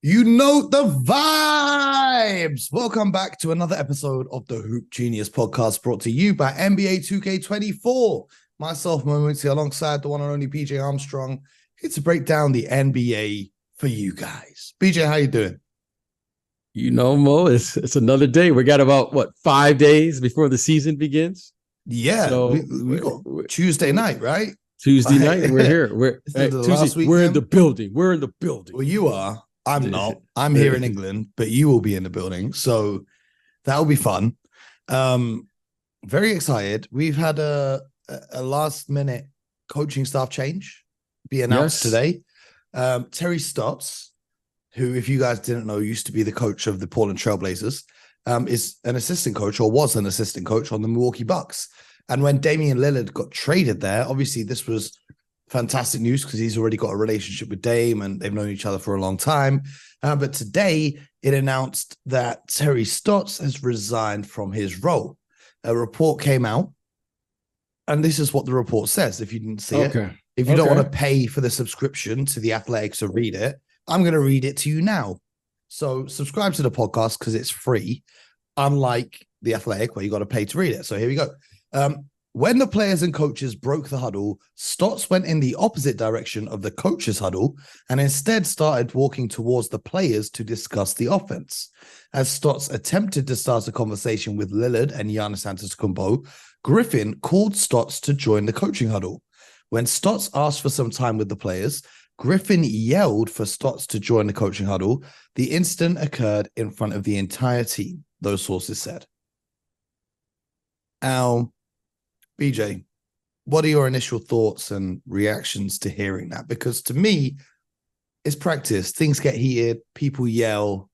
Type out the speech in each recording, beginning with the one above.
You know the vibes. Welcome back to another episode of the Hoop Genius podcast brought to you by NBA 2K24. Myself, Momoitzi, alongside the one and only BJ Armstrong, here to break down the NBA for you guys. BJ, how you doing? You know, Mo, it's another day. We got about, 5 days before the season begins? Yeah, So we got Tuesday night, right? Tuesday night, we're here. We're in the building. We're in the building. Well, you are. I'm not. I'm here in England, but you will be in the building. So that'll be fun. Very excited. We've had a last minute coaching staff change be announced today. Terry Stotts, who, if you guys didn't know, used to be the coach of the Portland Trailblazers, is an assistant coach, or was an assistant coach, on the Milwaukee Bucks. And when Damian Lillard got traded there, obviously this was fantastic news because he's already got a relationship with Dame and they've known each other for a long time. But today it announced that Terry Stotts has resigned from his role. A report came out, and this is what the report says. If you didn't see it, if you don't want to pay for the subscription to The Athletic to read it, I'm going to read it to you now. So subscribe to the podcast because it's free, unlike The Athletic where you got to pay to read it. So here we go. When the players and coaches broke the huddle, Stotts went in the opposite direction of the coaches' huddle and instead started walking towards the players to discuss the offense. As Stotts attempted to start a conversation with Lillard and Giannis Antetokounmpo, Griffin called Stotts to join the coaching huddle. When Stotts asked for some time with the players, Griffin yelled for Stotts to join the coaching huddle. The incident occurred in front of the entire team, those sources said. Now, BJ, what are your initial thoughts and reactions to hearing that? Because to me, it's practice. Things get heated. People yell.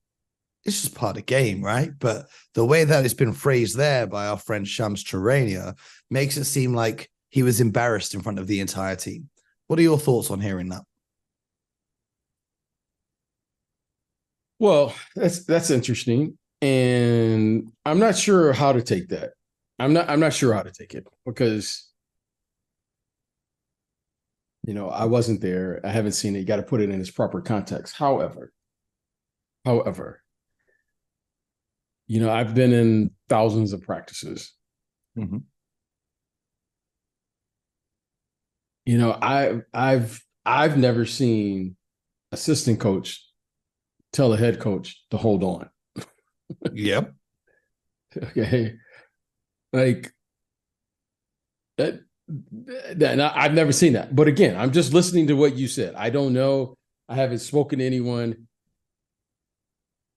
It's just part of the game, right? But the way that it's been phrased there by our friend Shams Charania makes it seem like he was embarrassed in front of the entire team. What are your thoughts on hearing that? Well, that's interesting. And I'm not sure how to take that. I'm not sure how to take it because, I wasn't there. I haven't seen it. You got to put it in its proper context. However, I've been in thousands of practices. Mm-hmm. I've never seen assistant coach tell a head coach to hold on. Yep. Okay. Like that, I've never seen that. But again, I'm just listening to what you said. I don't know. I haven't spoken to anyone.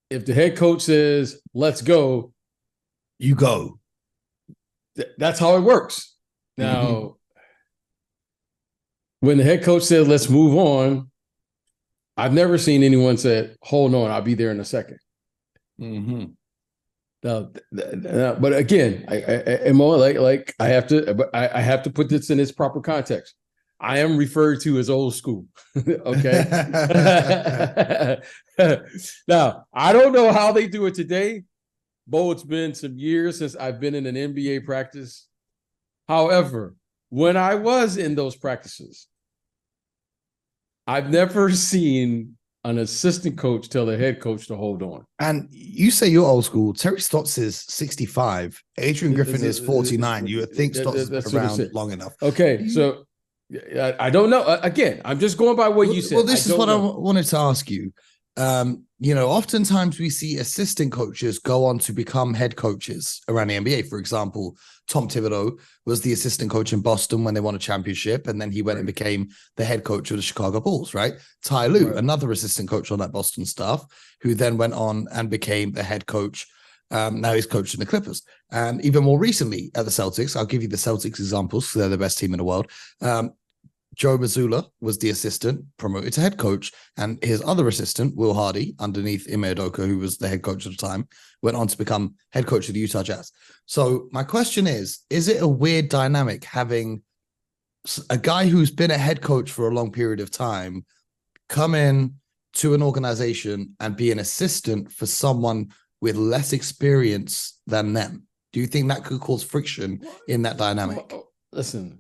If the head coach says, let's go, you go. That's how it works. Now, when the head coach said, let's move on, I've never seen anyone say, hold on, I'll be there in a second. Mm-hmm. Now, but again, I'm more like I have to put this in its proper context. I am referred to as old school. Okay. Now, I don't know how they do it today. Bo, it's been some years since I've been in an NBA practice. However, when I was in those practices, I've never seen an assistant coach tell the head coach to hold on. And you say you're old school. Terry Stotts is 65. Adrian Griffin is 49. You would think Stotts has been around long enough. Okay, so I don't know. Again, I'm just going by what you said. Well, this is what I wanted to ask you. Oftentimes we see assistant coaches go on to become head coaches around the NBA. For example, Tom Thibodeau was the assistant coach in Boston when they won a championship, and then he went and became the head coach of the Chicago Bulls, right? Ty Lue, another assistant coach on that Boston staff, who then went on and became the head coach. Now he's coaching the Clippers. And even more recently at the Celtics, I'll give you the Celtics examples because they're the best team in the world. Joe Mazzulla was the assistant promoted to head coach, and his other assistant, Will Hardy, underneath Ime Udoka, who was the head coach at the time, went on to become head coach of the Utah Jazz. So my question is it a weird dynamic having a guy who's been a head coach for a long period of time come in to an organization and be an assistant for someone with less experience than them? Do you think that could cause friction in that dynamic? Listen,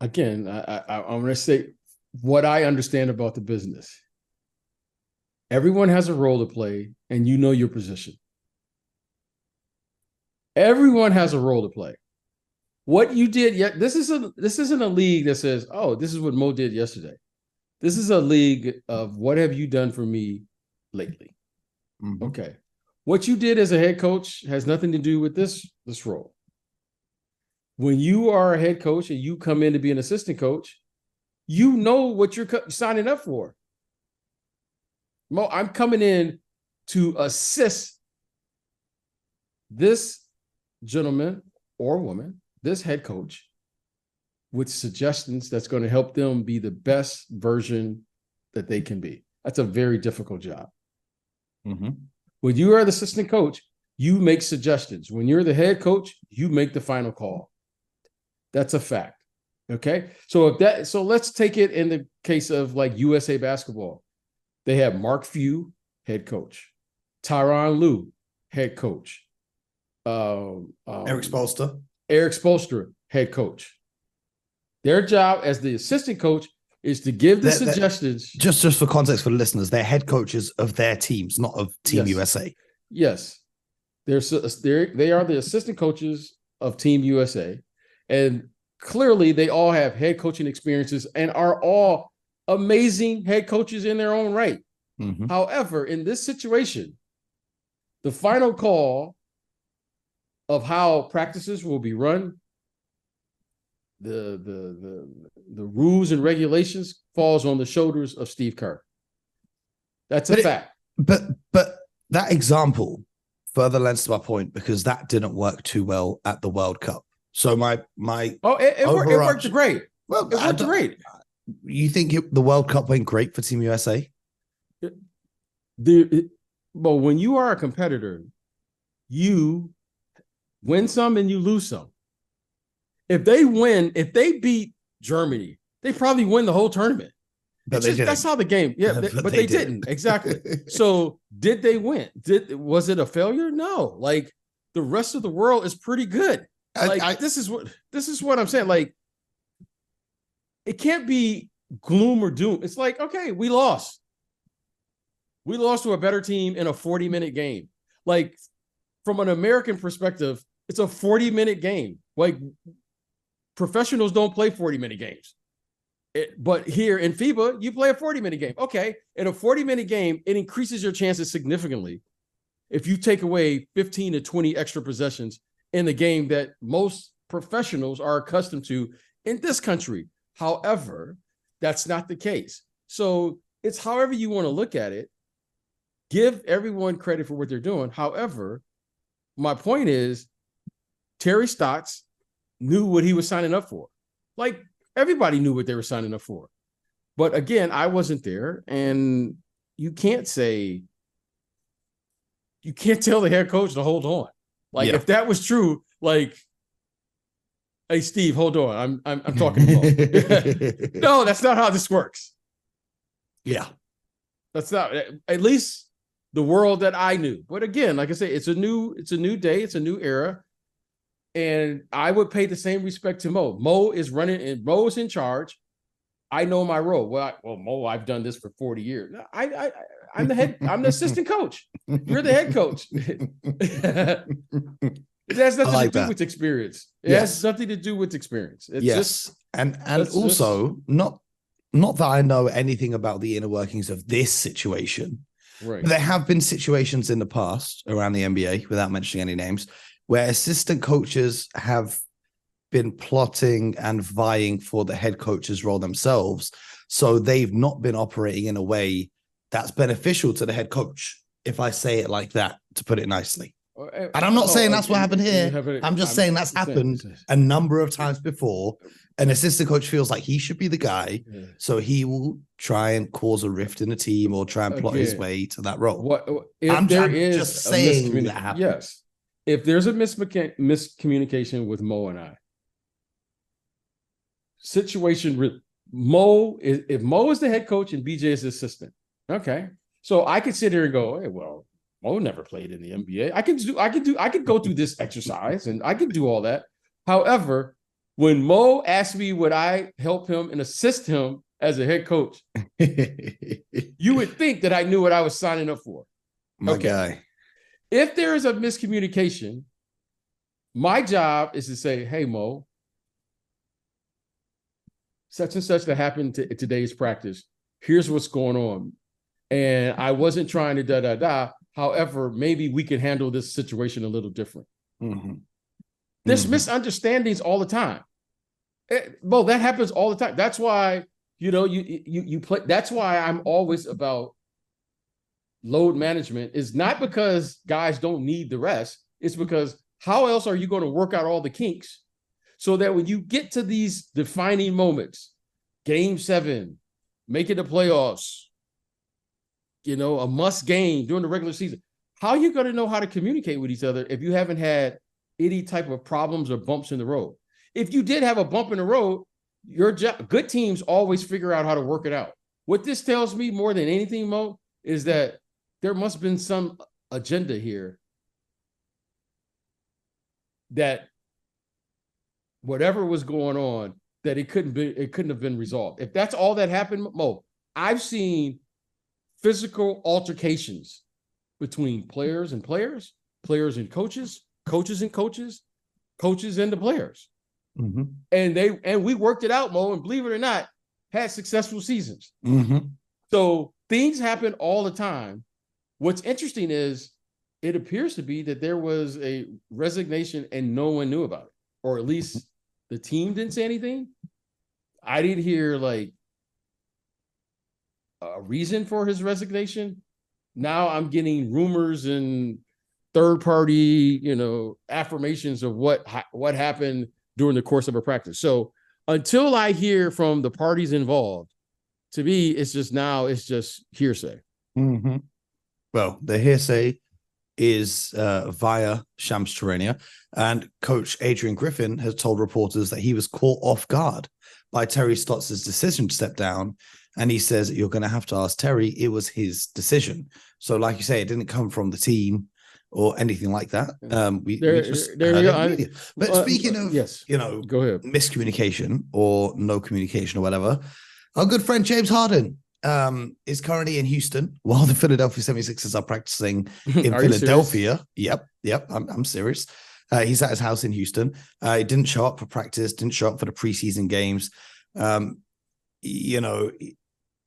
again, I'm going to say what I understand about the business. Everyone has a role to play, and you know your position. Everyone has a role to play. What you did yet, this isn't a league that says, oh, this is what Mo did yesterday. This is a league of what have you done for me lately? Mm-hmm. Okay. What you did as a head coach has nothing to do with this role. When you are a head coach and you come in to be an assistant coach, you know what you're signing up for. Mo, I'm coming in to assist this gentleman or woman, this head coach, with suggestions that's going to help them be the best version that they can be. That's a very difficult job. Mm-hmm. When you are the assistant coach, you make suggestions. When you're the head coach, you make the final call. That's a fact. Okay. So let's take it in the case of like USA basketball. They have Mark Few, head coach. Tyronn Lue, head coach. Eric Spoelstra, head coach. Their job as the assistant coach is to give the suggestions. Just for context for the listeners, they're head coaches of their teams, not of Team USA. Yes. They are the assistant coaches of Team USA. And clearly they all have head coaching experiences and are all amazing head coaches in their own right. Mm-hmm. However, in this situation, the final call of how practices will be run, the rules and regulations falls on the shoulders of Steve Kerr. That's a fact. But that example further lends to my point, because that didn't work too well at the World Cup. So it worked great. Well, it worked great. You think the World Cup went great for Team USA? But when you are a competitor, you win some and you lose some. If they beat Germany, they probably win the whole tournament. But that's how the game. Yeah, but they didn't. Exactly. So did they win? Was it a failure? No. Like the rest of the world is pretty good. Like this is what I'm saying. Like it can't be gloom or doom. It's like, okay, we lost. We lost to a better team in a 40-minute game. Like from an American perspective, it's a 40-minute game. Like professionals don't play 40-minute games. But here in FIBA, you play a 40-minute game. Okay, in a 40-minute game, it increases your chances significantly if you take away 15 to 20 extra possessions in the game that most professionals are accustomed to in this country. However, that's not the case. So it's however you want to look at it. Give everyone credit for what they're doing. However, my point is Terry Stotts knew what he was signing up for. Like everybody knew what they were signing up for. But again, I wasn't there, and you can't tell the head coach to hold on. Like if that was true, like, hey Steve, hold on. I'm talking to Mo. No, that's not how this works. Yeah. That's not, at least the world that I knew. But again, like I say, it's a new day, it's a new era. And I would pay the same respect to Mo. Mo is running and Mo is in charge. I know my role. Well, Mo, I've done this for 40 years. I'm the assistant coach. You're the head coach. It has nothing to do with experience. It has nothing to do with experience. It's just, and also not that I know anything about the inner workings of this situation. Right. But there have been situations in the past around the NBA, without mentioning any names, where assistant coaches have been plotting and vying for the head coach's role themselves. So they've not been operating in a way that's beneficial to the head coach, if I say it like that, to put it nicely. And I'm not saying that's what happened here. I'm just saying that's happened a number of times before. An assistant coach feels like he should be the guy, so he will try and cause a rift in the team or try and plot his way to that role. I'm just saying that happened. Yes. If there's a miscommunication with Mo and I, situation with Mo, if Mo is the head coach and BJ is the assistant, okay. So I could sit here and go, hey, well, Mo never played in the NBA. I could go through this exercise and I could do all that. However, when Mo asked me would I help him and assist him as a head coach, you would think that I knew what I was signing up for. My guy. If there is a miscommunication, my job is to say, hey, Mo, such and such that happened to today's practice. Here's what's going on. And I wasn't trying to da-da-da. However, maybe we can handle this situation a little different. Mm-hmm. There's misunderstandings all the time. Well, that happens all the time. That's why, you play. That's why I'm always about load management. Is not because guys don't need the rest. It's because how else are you going to work out all the kinks so that when you get to these defining moments, Game 7, making the playoffs, a must game during the regular season, how are you going to know how to communicate with each other if you haven't had any type of problems or bumps in the road? If you did have a bump in the road, your good teams always figure out how to work it out. What this tells me more than anything, Mo, is that there must have been some agenda here that whatever was going on, that it couldn't have been resolved. If that's all that happened, Mo, I've seen physical altercations between players and players, players and coaches, coaches and coaches, coaches and the players. Mm-hmm. And we worked it out, Mo, and believe it or not, had successful seasons. Mm-hmm. So things happen all the time. What's interesting is it appears to be that there was a resignation and no one knew about it, or at least the team didn't say anything. I didn't hear like a reason for his resignation. Now I'm getting rumors and third party, affirmations of what happened during the course of a practice. So until I hear from the parties involved, to me, it's just hearsay. Mm-hmm. Well, the hearsay is via Shams Charania, and Coach Adrian Griffin has told reporters that he was caught off guard by Terry Stotts' decision to step down. And he says, you're going to have to ask Terry, it was his decision. So like you say, it didn't come from the team or anything like that. We just heard it. But speaking of, yes, go ahead. Miscommunication or no communication or whatever, our good friend James Harden is currently in Houston while the Philadelphia 76ers are practicing in Philadelphia. Yep. I'm serious. He's at his house in Houston. He didn't show up for practice, didn't show up for the preseason games.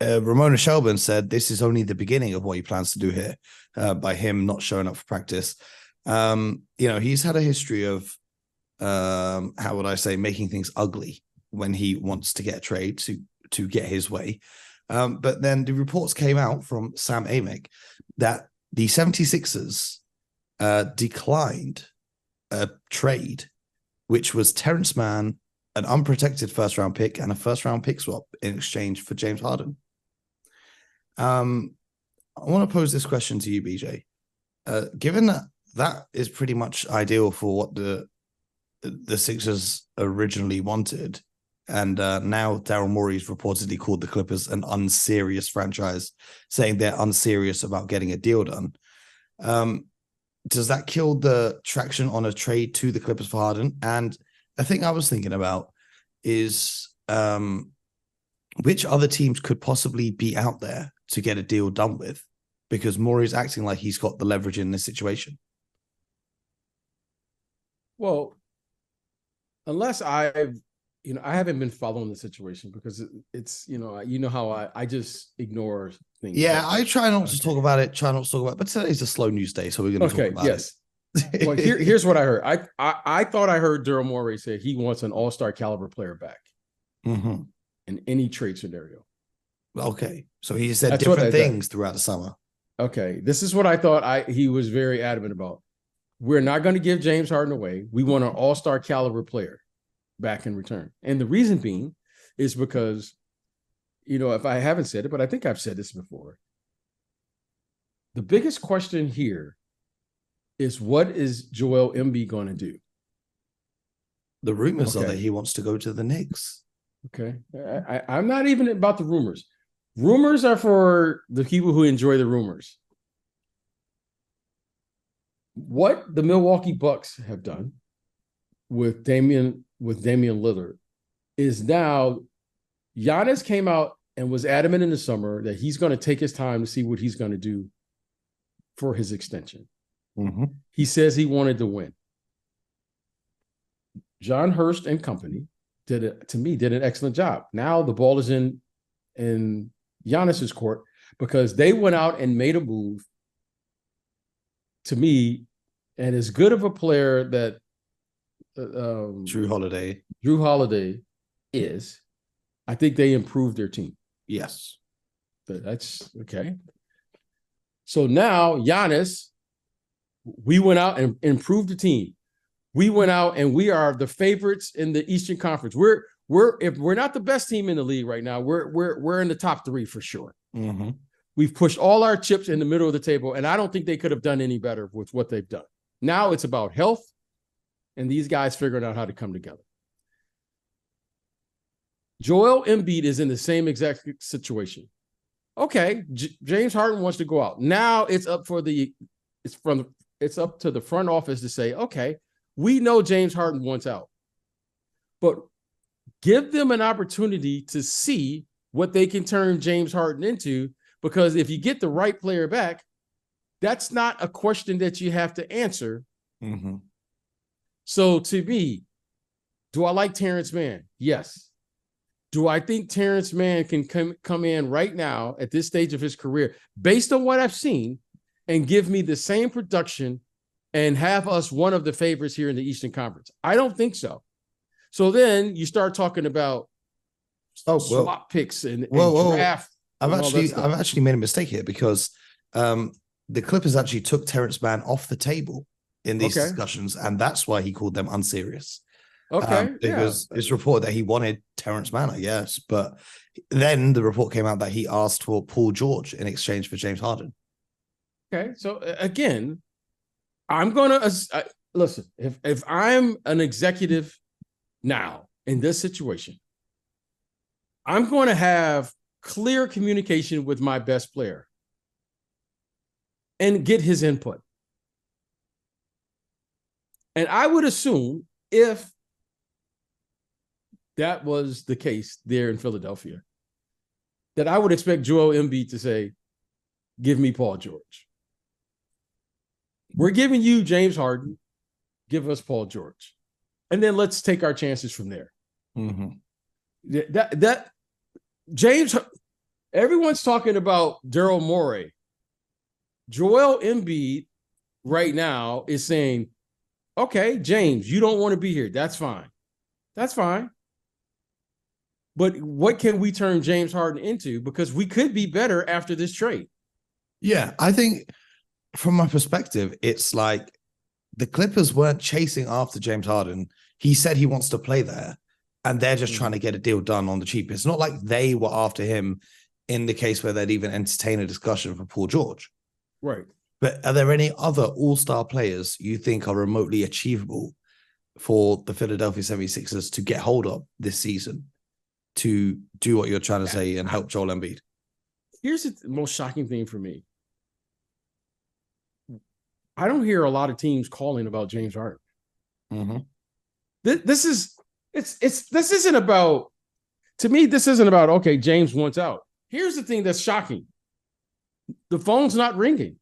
Ramona Shelburne said this is only the beginning of what he plans to do here by him not showing up for practice. He's had a history of, how would I say, making things ugly when he wants to get a trade to get his way. But then the reports came out from Sam Amick that the 76ers declined a trade, which was Terrence Mann, an unprotected first-round pick, and a first-round pick swap in exchange for James Harden. I want to pose this question to you, BJ. Given that is pretty much ideal for what the Sixers originally wanted, and now Daryl Morey's reportedly called the Clippers an unserious franchise, saying they're unserious about getting a deal done. Does that kill the traction on a trade to the Clippers for Harden? And a thing I was thinking about is which other teams could possibly be out there to get a deal done with, because Morey's acting like he's got the leverage in this situation. Well, unless I haven't been following the situation because it's, how I just ignore things. Yeah, I try not to talk about it, but today's a slow news day, so we're going to talk about it. Well, here's what I heard. I thought I heard Daryl Morey say he wants an all-star caliber player back in any trade scenario. Okay, so he said different things throughout the summer. Okay, this is what I thought he was very adamant about. We're not going to give James Harden away. We want an all-star caliber player back in return. And the reason being is because, if I haven't said it, but I think I've said this before, the biggest question here is what is Joel Embiid going to do? The rumors are that he wants to go to the Knicks. Okay. I'm not even about the rumors. Rumors are for the people who enjoy the rumors. What the Milwaukee Bucks have done with Damian Lillard is now Giannis came out and was adamant in the summer that he's going to take his time to see what he's going to do for his extension. Mm-hmm. He says he wanted to win. John Hurst and company did an excellent job. Now the ball is in Giannis's court because they went out and made a move, to me, and as good of a player that Drew Holiday is, I think they improved their team. Yes. That's okay. So now Giannis, we went out and improved the team. We went out and we are the favorites in the Eastern Conference. If we're not the best team in the league right now, we're in the top 3 for sure. Mm-hmm. We've pushed all our chips in the middle of the table, and I don't think they could have done any better with what they've done. Now it's about health and these guys figuring out how to come together. Joel Embiid is in the same exact situation. Okay, James Harden wants to go out. Now it's up to the front office to say, okay, we know James Harden wants out, but give them an opportunity to see what they can turn James Harden into, because if you get the right player back, that's not a question that you have to answer. Mm-hmm. So to me, do I like Terrence Mann? Yes. Do I think Terrence Mann can come in right now at this stage of his career, based on what I've seen, and give me the same production and have us one of the favorites here in the Eastern Conference? I don't think so. So then you start talking about swap picks and draft. I've actually made a mistake here, because the Clippers actually took Terrence Mann off the table in these discussions, and that's why he called them unserious. Okay. Because it's reported that he wanted Terrence Mann, I guess, but then the report came out that he asked for Paul George in exchange for James Harden. Okay. So again, I'm going to listen, if I'm an executive now in this situation, I'm going to have clear communication with my best player and get his input. And I would assume, if that was the case there in Philadelphia, that I would expect Joel Embiid to say, give me Paul George. We're giving you James Harden, give us Paul George. And then let's take our chances from there. Mm-hmm. That James, everyone's talking about Daryl Morey. Joel Embiid right now is saying, okay, James, you don't want to be here. That's fine. That's fine. But what can we turn James Harden into? Because we could be better after this trade. Yeah, I think from my perspective, it's like the Clippers weren't chasing after James Harden. He said he wants to play there, and they're just trying to get a deal done on the cheap. It's not like they were after him in the case where they'd even entertain a discussion for Paul George. Right. But are there any other all-star players you think are remotely achievable for the Philadelphia 76ers to get hold of this season to do what you're trying to say and help Joel Embiid? Here's the most shocking thing for me. I don't hear a lot of teams calling about James Harden. Mm-hmm. This isn't about, to me, this isn't about, okay, James wants out. Here's the thing that's shocking. The phone's not ringing.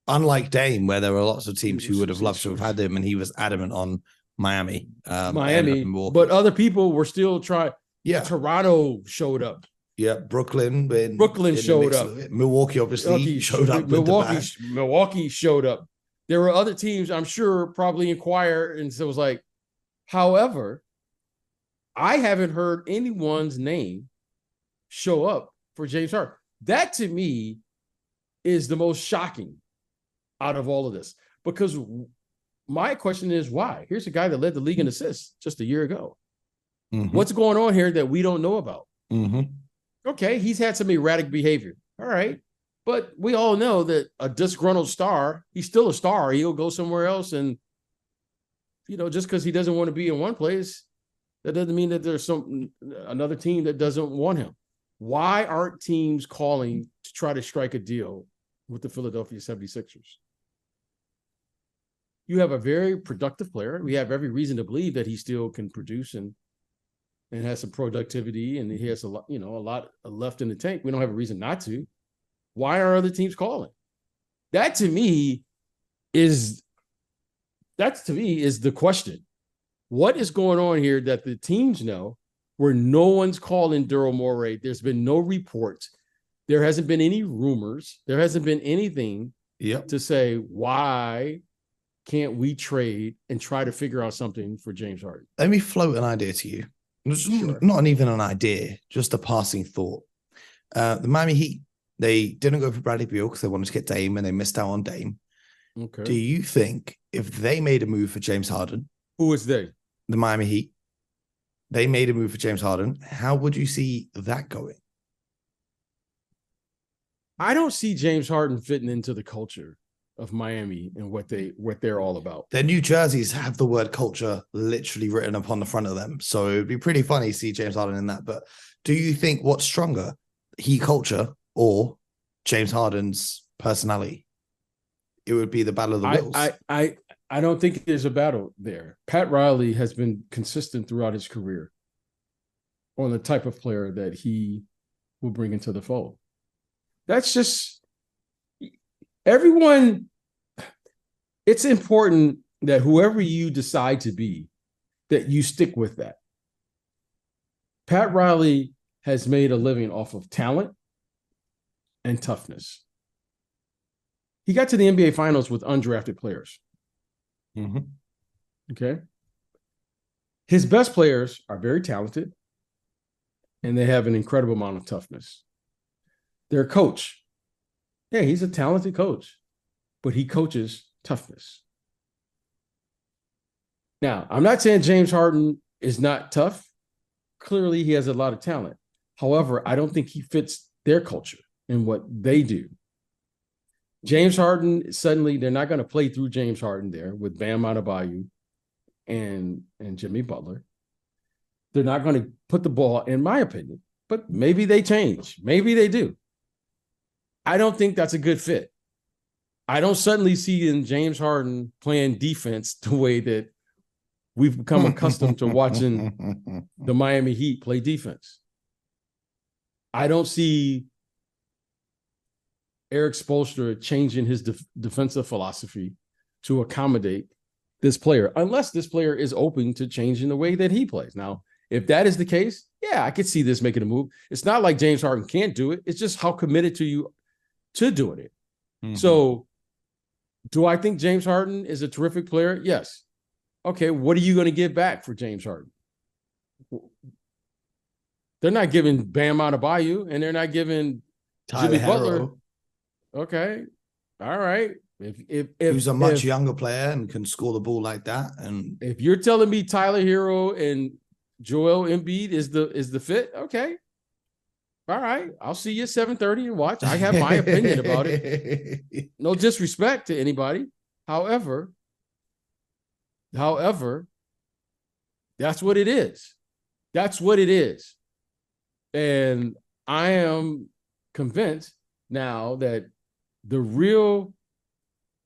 Unlike Dame, where there were lots of teams who would have loved to have had him, and he was adamant on Miami. But other people were still trying. Yeah. Toronto showed up. Yeah, Brooklyn showed up. Milwaukee obviously showed up. Milwaukee showed up. There were other teams, I'm sure, probably inquire, and so it was like, however, I haven't heard anyone's name show up for James Harden. That, to me, is the most shocking out of all of this, because my question is, why? Here's a guy that led the league in assists just a year ago. Mm-hmm. What's going on here that we don't know about? Mm-hmm. Okay, he's had some erratic behavior. All right. But we all know that a disgruntled star, he's still a star. He'll go somewhere else. And, just because he doesn't want to be in one place, that doesn't mean that there's another team that doesn't want him. Why aren't teams calling to try to strike a deal with the Philadelphia 76ers? You have a very productive player. We have every reason to believe that he still can produce. And and has some productivity, and he has a lot left in the tank. We don't have a reason not to. Why are other teams calling? That to me is the question. What is going on here that the teams know where no one's calling Daryl Morey? There's been no reports. There hasn't been any rumors. There hasn't been anything to say, why can't we trade and try to figure out something for James Harden? Let me float an idea to you. Sure. Not even an idea, just a passing thought. The Miami Heat, they didn't go for Bradley Beal because they wanted to get Dame and they missed out on Dame. Okay. Do you think if they made a move for James Harden? Who is they? The Miami Heat. They made a move for James Harden. How would you see that going? I don't see James Harden fitting into the culture of Miami and what they're all about. Their new jerseys have the word culture literally written upon the front of them. So it'd be pretty funny to see James Harden in that. But do you think what's stronger, Heat culture or James Harden's personality? It would be the battle of the wills. I don't think there's a battle there. Pat Riley has been consistent throughout his career on the type of player that he will bring into the fold. That's just everyone. It's important that whoever you decide to be, that you stick with that. Pat Riley has made a living off of talent and toughness. He got to the NBA Finals with undrafted players. Mm-hmm. Okay. His best players are very talented and they have an incredible amount of toughness. Their coach, yeah, he's a talented coach, but he coaches toughness. Now, I'm not saying James Harden is not tough. Clearly, he has a lot of talent. However, I don't think he fits their culture and what they do. James Harden, suddenly they're not going to play through James Harden there with Bam Adebayo and Jimmy Butler. They're not going to put the ball, in my opinion, but maybe they change. Maybe they do. I don't think that's a good fit. I don't suddenly see in James Harden playing defense the way that we've become accustomed to watching the Miami Heat play defense. I don't see Eric Spoelstra changing his defensive philosophy to accommodate this player, unless this player is open to changing the way that he plays. Now, if that is the case, yeah, I could see this making a move. It's not like James Harden can't do it. It's just how committed to you to doing it. Mm-hmm. So do I think James Harden is a terrific player? Yes. Okay, what are you going to give back for James Harden? They're not giving Bam Adebayo and they're not giving Jimmy Butler. Okay. All right. If who's a much younger player and can score the ball like that. And if you're telling me Tyler Hero and Joel Embiid is the fit, okay. All right. I'll see you at 7:30 and watch. I have my opinion about it. No disrespect to anybody. However, that's what it is. That's what it is. And I am convinced now that the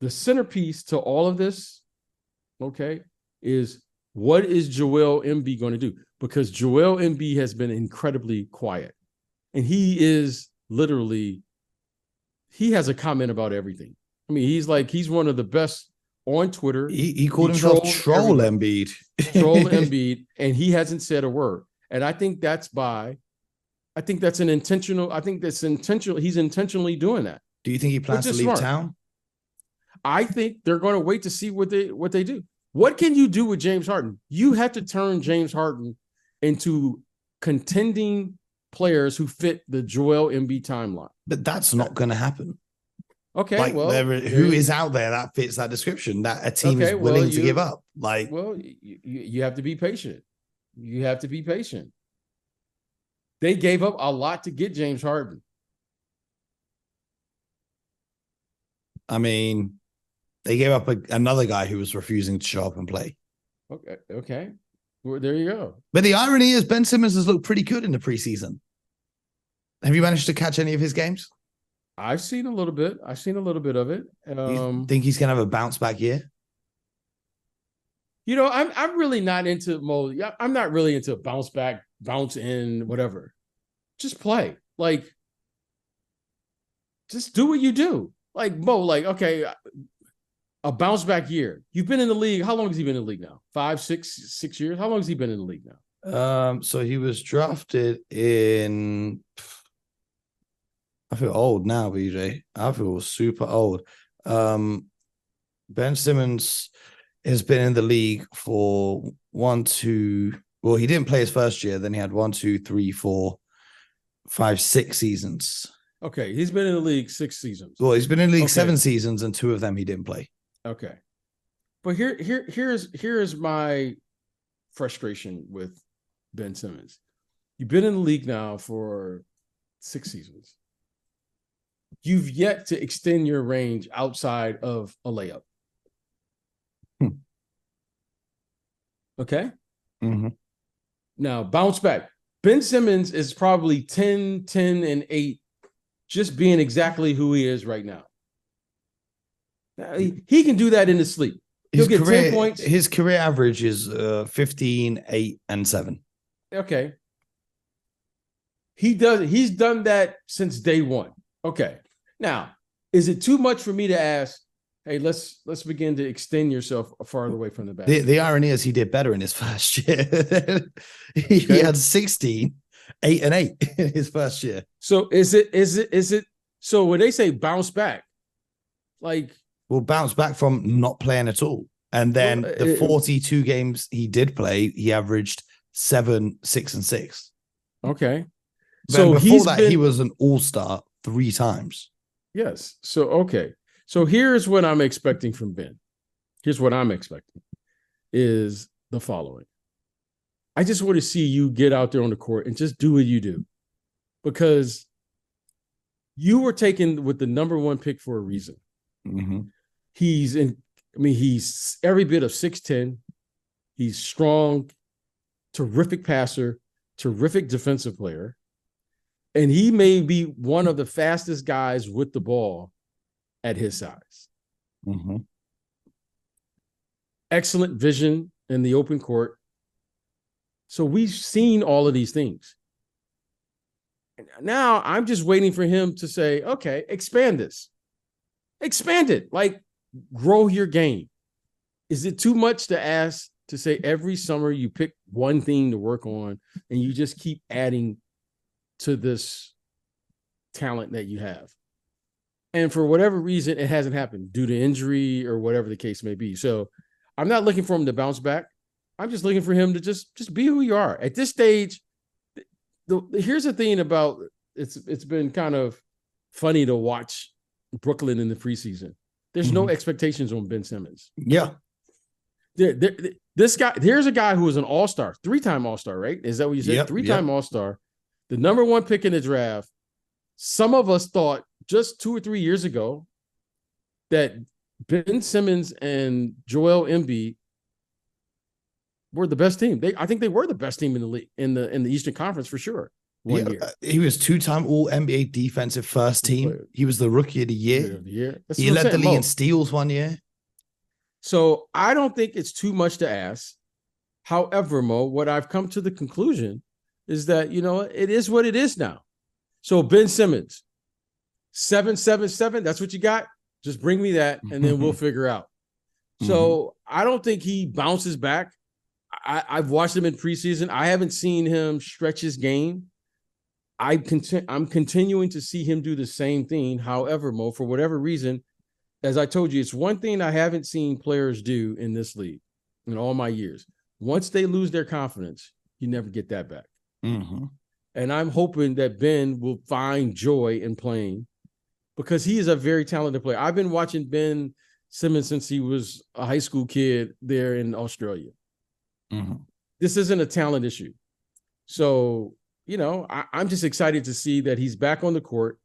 centerpiece to all of this, okay, is what is Joel Embiid going to do? Because Joel Embiid has been incredibly quiet. And he is literally, he has a comment about everything. I mean, he's one of the best on Twitter. He called himself Troll Embiid. Troll Embiid, and he hasn't said a word. And I think that's intentional. He's intentionally doing that. Do you think he plans to leave town? I think they're going to wait to see what they do. What can you do with James Harden? You have to turn James Harden into contending players who fit the Joel Embiid timeline. But that's not going to happen. Okay, like, well, who is out there that fits that description that a team is willing to give up? Like, well, you have to be patient. You have to be patient. They gave up a lot to get James Harden. I mean, they gave up another guy who was refusing to show up and play. Okay. Well, there you go. But the irony is Ben Simmons has looked pretty good in the preseason. Have you managed to catch any of his games? I've seen a little bit. of it. You think he's going to have a bounce back year? You know, I'm really not into I'm not really into bounce back bounce in, whatever. Just play. Like, just do what you do. Like, Mo, like, okay, a bounce back year. You've been in the league. How long has he been in the league now? 5, 6 years? How long has he been in the league now? So he was drafted in, I feel old now, BJ. I feel super old. Ben Simmons has been in the league for he didn't play his first year. Then he had 1, 2, 3, 4, 5, 6 seasons. Okay, he's been in the league 6 seasons. Well, he's been in the league 7 seasons, and 2 of them he didn't play. Okay, but here's my frustration with Ben Simmons. You've been in the league now for 6 seasons. You've yet to extend your range outside of a layup. Okay? Mm-hmm. Now, bounce back. Ben Simmons is probably 10, 10, and 8, just being exactly who he is right now. He can do that in his sleep. He'll get 10 points. His career average is 15, 8, and 7. Okay. He's done that since day one. Okay. Now, is it too much for me to ask, hey, let's begin to extend yourself farther away from the basket? The irony is he did better in his first year. He had 16, 8, and 8 in his first year. So is it so when they say bounce back, like, well, bounce back from not playing at all. And then the 42 games he did play, he averaged 7, 6, and 6. Okay. So before that, he was an all-star 3 times. Yes. So, okay. So here's what I'm expecting from Ben. Here's what I'm expecting is the following. I just want to see you get out there on the court and just do what you do, because you were taken with the number 1 pick for a reason. Mm-hmm. He's every bit of 6'10". He's strong, terrific passer, terrific defensive player. And he may be one of the fastest guys with the ball at his size. Mm-hmm. Excellent vision in the open court. So we've seen all of these things. Now I'm just waiting for him to say, okay, expand this. Expand it. Like, grow your game. Is it too much to ask to say every summer you pick one thing to work on and you just keep adding to this talent that you have? And for whatever reason, it hasn't happened due to injury or whatever the case may be. So I'm not looking for him to bounce back. I'm just looking for him to just be who you are. At this stage, here's the thing about it's been kind of funny to watch Brooklyn in the preseason. There's no expectations on Ben Simmons. Yeah. This guy, here's a guy who was an all-star, 3-time all-star, right? Is that what you said? Yep, 3-time all-star, the number 1 pick in the draft. Some of us thought just 2 or 3 years ago that Ben Simmons and Joel Embiid were the best team. I think they were the best team in the league, in the Eastern Conference for sure. One year. He was 2-time All-NBA defensive first team. He was the rookie of the year. He led the league in steals one year. So I don't think it's too much to ask. However, Mo, what I've come to the conclusion is that, it is what it is now. So Ben Simmons, 7-7-7, that's what you got? Just bring me that, and then we'll figure out. So I don't think he bounces back. I've watched him in preseason. I haven't seen him stretch his game. I'm continuing to see him do the same thing. However, Mo, for whatever reason, as I told you, it's one thing I haven't seen players do in this league in all my years. Once they lose their confidence, you never get that back. Mm-hmm. And I'm hoping that Ben will find joy in playing, because he is a very talented player. I've been watching Ben Simmons since he was a high school kid there in Australia. Mm-hmm. This isn't a talent issue. So, I'm just excited to see that he's back on the court,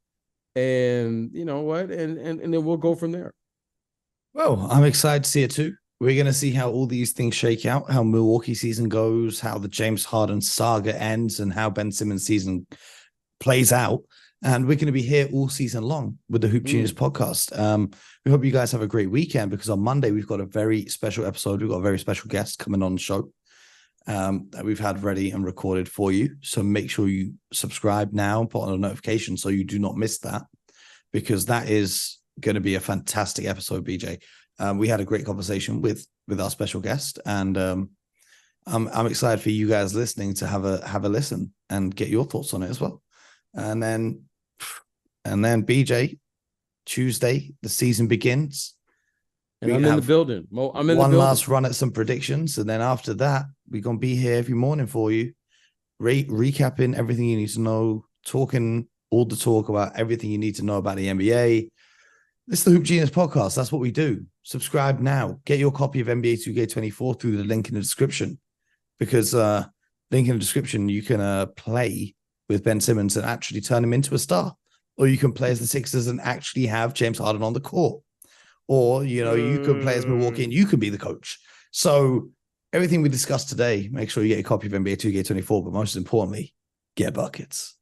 and you know what, and then we'll go from there. Well, I'm excited to see it too. We're going to see how all these things shake out, how Milwaukee season goes, how the James Harden saga ends, and how Ben Simmons season plays out. And we're going to be here all season long with the Hoop Genius podcast. We hope you guys have a great weekend, because on Monday we've got a very special episode. We've got a very special guest coming on the show. that we've had ready and recorded for you. So make sure you subscribe now and put on a notification so you do not miss that, because that is going to be a fantastic episode, BJ. We had a great conversation with our special guest, and I'm excited for you guys listening to have a listen and get your thoughts on it as well. And then BJ, Tuesday, the season begins. And I'm in the building. I'm in one the building. last run at some predictions, and then after that, we're gonna be here every morning for you, recapping everything you need to know, talking all the talk about everything you need to know about the NBA. This is the Hoop Genius podcast. That's what we do. Subscribe now. Get your copy of NBA 2K24 through the link in the description, because link in the description, you can play with Ben Simmons and actually turn him into a star, or you can play as the Sixers and actually have James Harden on the court. Or, you could play as Milwaukee and you could be the coach. So everything we discussed today, make sure you get a copy of NBA 2K24, but most importantly, get buckets.